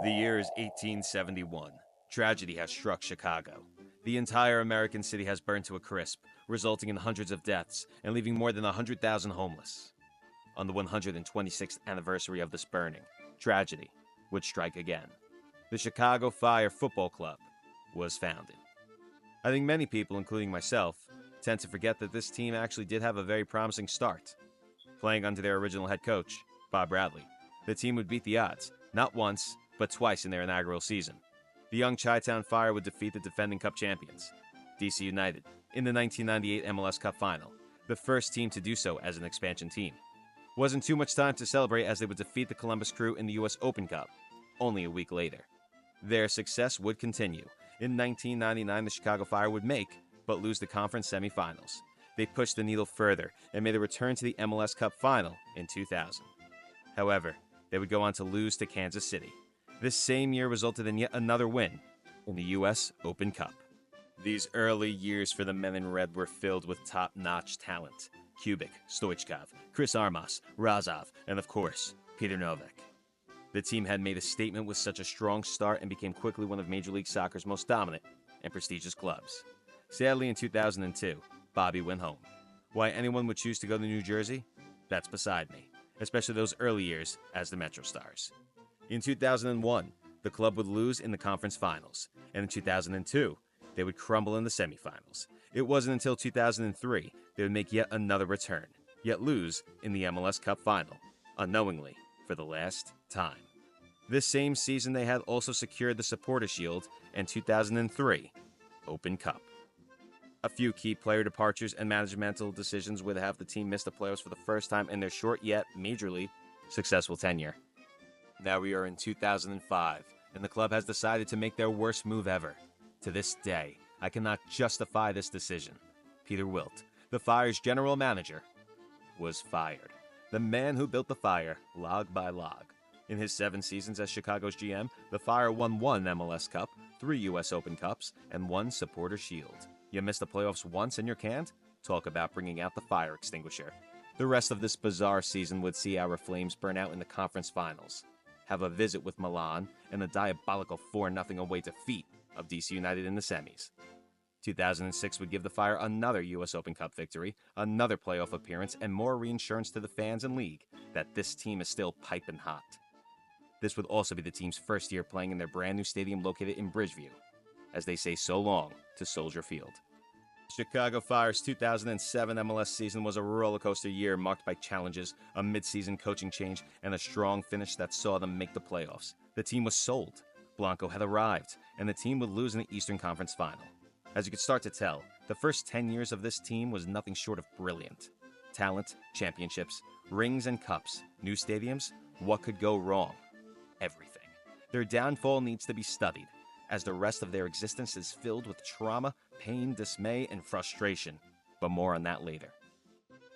The year is 1871. Tragedy has struck Chicago. The entire American city has burned to a crisp, resulting in hundreds of deaths and leaving more than 100,000 homeless. On the 126th anniversary of this burning, tragedy would strike again. The Chicago Fire Football Club was founded. I think many people, including myself, tend to forget that this team actually did have a very promising start. Playing under their original head coach, Bob Bradley, the team would beat the odds, not once, but twice in their inaugural season. The young Chi-Town Fire would defeat the defending Cup champions, DC United, in the 1998 MLS Cup Final, the first team to do so as an expansion team. Wasn't too much time to celebrate as they would defeat the Columbus Crew in the US Open Cup, only a week later. Their success would continue. In 1999, the Chicago Fire would make, but lose the conference semifinals. They pushed the needle further and made a return to the MLS Cup Final in 2000. However, they would go on to lose to Kansas City. This same year resulted in yet another win in the US Open Cup. These early years for the men in red were filled with top-notch talent. Kubik, Stoichkov, Chris Armas, Razov, and of course, Peter Novak. The team had made a statement with such a strong start and became quickly one of Major League Soccer's most dominant and prestigious clubs. Sadly, in 2002, Bobby went home. Why anyone would choose to go to New Jersey? That's beside me, especially those early years as the Metro Stars. In 2001, the club would lose in the conference finals, and in 2002, they would crumble in the semifinals. It wasn't until 2003 they would make yet another return, yet lose in the MLS Cup Final, unknowingly, for the last time. This same season, they had also secured the Supporter Shield and 2003 Open Cup. A few key player departures and managemental decisions would have the team miss the playoffs for the first time in their short yet majorly successful tenure. Now we are in 2005, and the club has decided to make their worst move ever. To this day, I cannot justify this decision. Peter Wilt, the Fire's general manager, was fired. The man who built the Fire, log by log. In his 7 seasons as Chicago's GM, the Fire won 1 MLS Cup, 3 US Open Cups, and 1 Supporter Shield. You missed the playoffs once and you're canned? Talk about bringing out the fire extinguisher. The rest of this bizarre season would see our Flames burn out in the conference finals, have a visit with Milan, and a diabolical 4-0 away defeat of DC United in the semis. 2006 would give the Fire another US Open Cup victory, another playoff appearance, and more reinsurance to the fans and league that this team is still piping hot. This would also be the team's first year playing in their brand new stadium located in Bridgeview, as they say so long to Soldier Field. Chicago Fire's 2007 MLS season was a roller coaster year marked by challenges, a mid-season coaching change, and a strong finish that saw them make the playoffs. The team was sold. Blanco had arrived, and the team would lose in the Eastern Conference Final. As you could start to tell, the first 10 years of this team was nothing short of brilliant. Talent, championships, rings and cups, new stadiums, what could go wrong? Everything. Their downfall needs to be studied, as the rest of their existence is filled with trauma, pain, dismay, and frustration. But more on that later.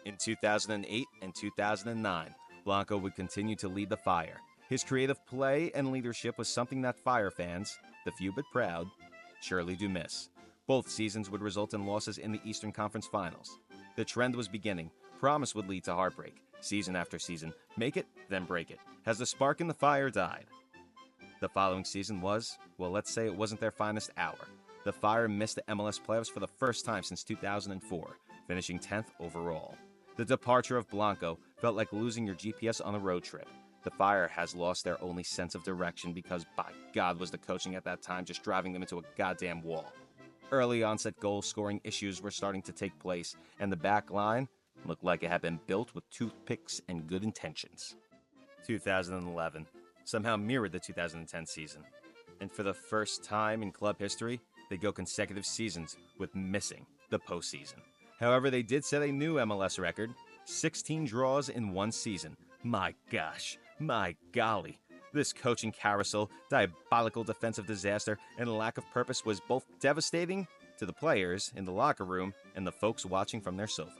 In 2008 and 2009, Blanco would continue to lead the Fire. His creative play and leadership was something that Fire fans, the few but proud, surely do miss. Both seasons would result in losses in the Eastern Conference Finals. The trend was beginning. Promise would lead to heartbreak. Season after season, make it, then break it. Has the spark in the Fire died? The following season was, well, let's say it wasn't their finest hour. The Fire missed the MLS playoffs for the first time since 2004, finishing 10th overall. The departure of Blanco felt like losing your GPS on a road trip. The Fire has lost their only sense of direction because, by God, was the coaching at that time just driving them into a goddamn wall. Early onset goal-scoring issues were starting to take place, and the back line looked like it had been built with toothpicks and good intentions. 2011 somehow mirrored the 2010 season, and for the first time in club history, they go consecutive seasons with missing the postseason. However, they did set a new MLS record, 16 draws in one season. My gosh, my golly. This coaching carousel, diabolical defensive disaster, and lack of purpose was both devastating to the players in the locker room and the folks watching from their sofa.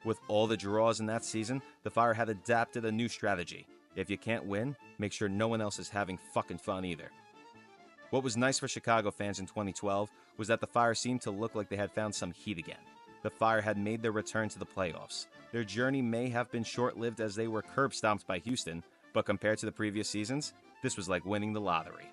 With all the draws in that season, the Fire had adapted a new strategy. If you can't win, make sure no one else is having fucking fun either. What was nice for Chicago fans in 2012 was that the Fire seemed to look like they had found some heat again. The Fire had made their return to the playoffs. Their journey may have been short-lived as they were curb-stomped by Houston, but compared to the previous seasons, This was like winning the lottery.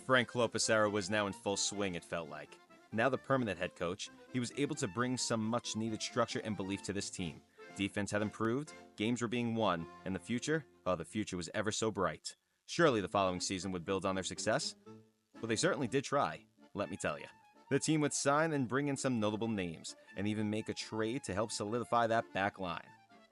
Frank Klopas' era was now in full swing, it felt like. Now the permanent head coach, he was able to bring some much-needed structure and belief to this team. Defense had improved, games were being won, and the future was ever so bright. Surely the following season would build on their success? Well, they certainly did try, let me tell you. The team would sign and bring in some notable names, and even make a trade to help solidify that back line.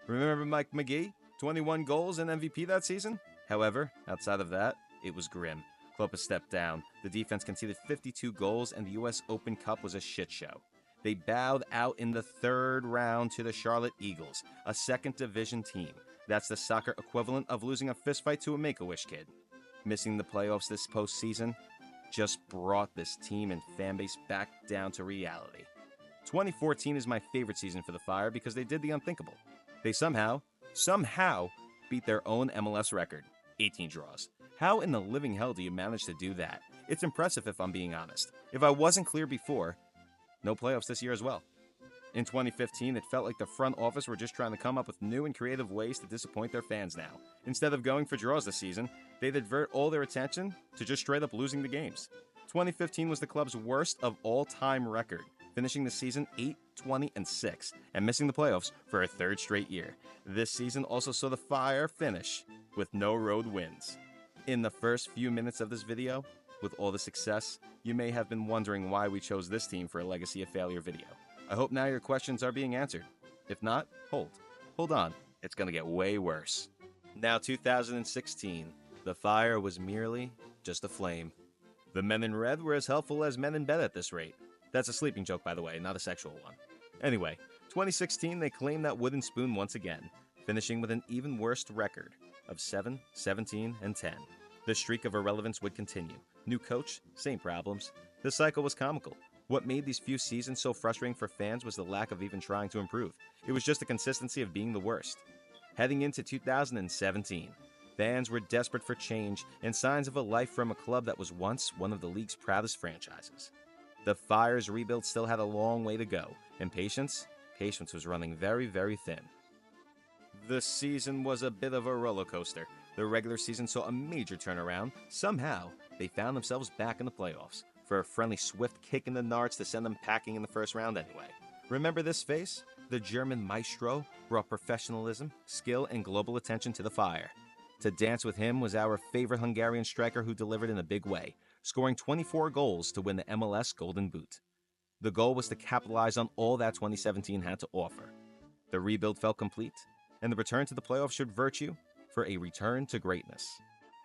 Remember Mike McGee? 21 goals and MVP that season? However, outside of that, it was grim. Klopas stepped down, the defense conceded 52 goals, and the US Open Cup was a shit show. They bowed out in the third round to the Charlotte Eagles, a second division team. That's the soccer equivalent of losing a fistfight to a Make-A-Wish kid. Missing the playoffs this postseason just brought this team and fanbase back down to reality. 2014 is my favorite season for the Fire because they did the unthinkable. They somehow beat their own MLS record, 18 draws. How in the living hell do you manage to do that? It's impressive if I'm being honest. If I wasn't clear before, no playoffs this year as well. In 2015, it felt like the front office were just trying to come up with new and creative ways to disappoint their fans now. Instead of going for draws this season, they'd divert all their attention to just straight up losing the games. 2015 was the club's worst of all-time record, finishing the season 8-20-6 and missing the playoffs for a third straight year. This season also saw the Fire finish with no road wins. In the first few minutes of this video, with all the success, you may have been wondering why we chose this team for a Legacy of Failure video. I hope now your questions are being answered. If not, hold on, it's gonna get way worse. Now 2016, the Fire was merely just a flame. The men in red were as helpful as men in bed at this rate. That's a sleeping joke, by the way, not a sexual one. Anyway, 2016 they claimed that wooden spoon once again, finishing with an even worse record of 7, 17, and 10. The streak of irrelevance would continue. New coach, same problems. The cycle was comical. What made these few seasons so frustrating for fans was the lack of even trying to improve. It was just the consistency of being the worst. Heading into 2017, fans were desperate for change and signs of a life from a club that was once one of the league's proudest franchises. The Fire's rebuild still had a long way to go, and patience was running very, very thin. The season was a bit of a roller coaster. The regular season saw a major turnaround. Somehow, they found themselves back in the playoffs, for a friendly swift kick in the nards to send them packing in the first round anyway. Remember this face? The German maestro brought professionalism, skill, and global attention to the Fire. To dance with him was our favorite Hungarian striker who delivered in a big way, scoring 24 goals to win the MLS Golden Boot. The goal was to capitalize on all that 2017 had to offer. The rebuild felt complete, and the return to the playoffs showed virtue for a return to greatness.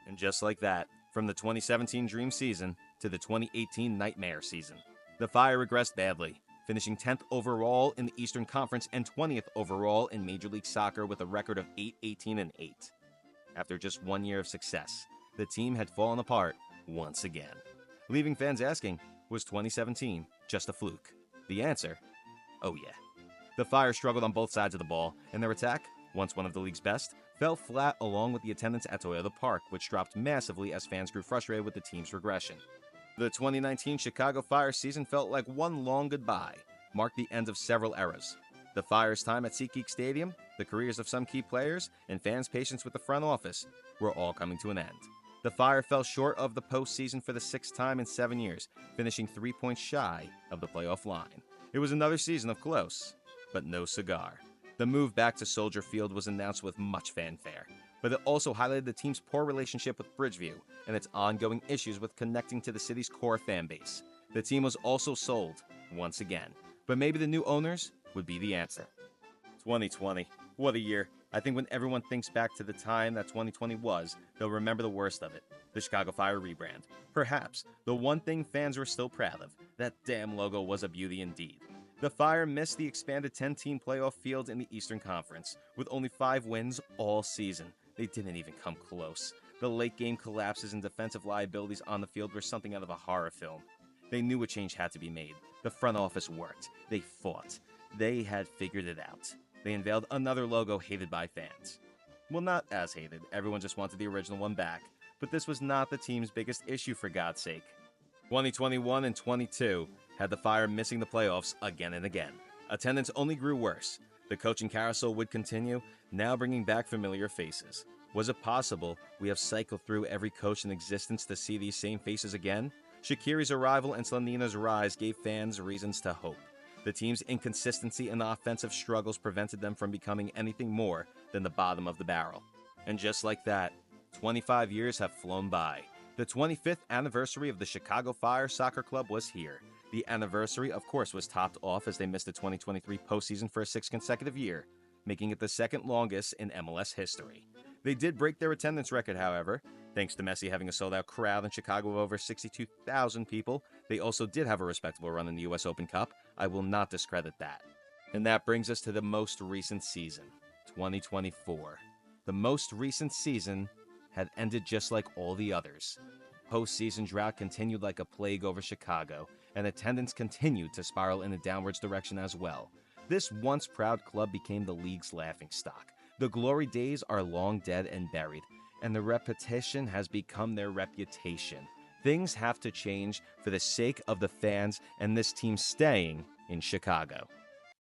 And just like that, from the 2017 dream season to the 2018 nightmare season, the Fire regressed badly, finishing 10th overall in the Eastern Conference and 20th overall in Major League Soccer with a record of 8-18-8. After just 1 year of success, the team had fallen apart once again, leaving fans asking, was 2017 just a fluke? The answer, oh yeah. The Fire struggled on both sides of the ball, and their attack, once one of the league's best, fell flat along with the attendance at Toyota Park, which dropped massively as fans grew frustrated with the team's regression. The 2019 Chicago Fire season felt like one long goodbye, marked the end of several eras. The Fire's time at SeatGeek Stadium, the careers of some key players, and fans' patience with the front office were all coming to an end. The Fire fell short of the postseason for the 6th time in 7 years, finishing 3 points shy of the playoff line. It was another season of close, but no cigar. The move back to Soldier Field was announced with much fanfare, but it also highlighted the team's poor relationship with Bridgeview and its ongoing issues with connecting to the city's core fan base. The team was also sold, once again, but maybe the new owners would be the answer. 2020, what a year. I think when everyone thinks back to the time that 2020 was, they'll remember the worst of it, the Chicago Fire rebrand. Perhaps the one thing fans were still proud of, that damn logo was a beauty indeed. The Fire missed the expanded 10-team playoff field in the Eastern Conference, with only 5 wins all season. They didn't even come close. The late-game collapses and defensive liabilities on the field were something out of a horror film. They knew a change had to be made. The front office worked. They fought. They had figured it out. They unveiled another logo hated by fans. Well, not as hated. Everyone just wanted the original one back. But this was not the team's biggest issue, for God's sake. 2021 and 22 had the Fire missing the playoffs again and again. Attendance only grew worse. The coaching carousel would continue, now bringing back familiar faces. Was it possible we have cycled through every coach in existence to see these same faces again? Shaqiri's arrival and Slanina's rise gave fans reasons to hope. The team's inconsistency and offensive struggles prevented them from becoming anything more than the bottom of the barrel. And just like that, 25 years have flown by. The 25th anniversary of the Chicago Fire Soccer Club was here. The anniversary, of course, was topped off as they missed the 2023 postseason for a 6th consecutive year, making it the second longest in MLS history. They did break their attendance record, however. Thanks to Messi having a sold-out crowd in Chicago of over 62,000 people, they also did have a respectable run in the U.S. Open Cup. I will not discredit that. And that brings us to the most recent season, 2024. The most recent season had ended just like all the others. Postseason drought continued like a plague over Chicago, and attendance continued to spiral in a downwards direction as well. This once proud club became the league's laughingstock. The glory days are long dead and buried, and the repetition has become their reputation. Things have to change for the sake of the fans and this team staying in Chicago.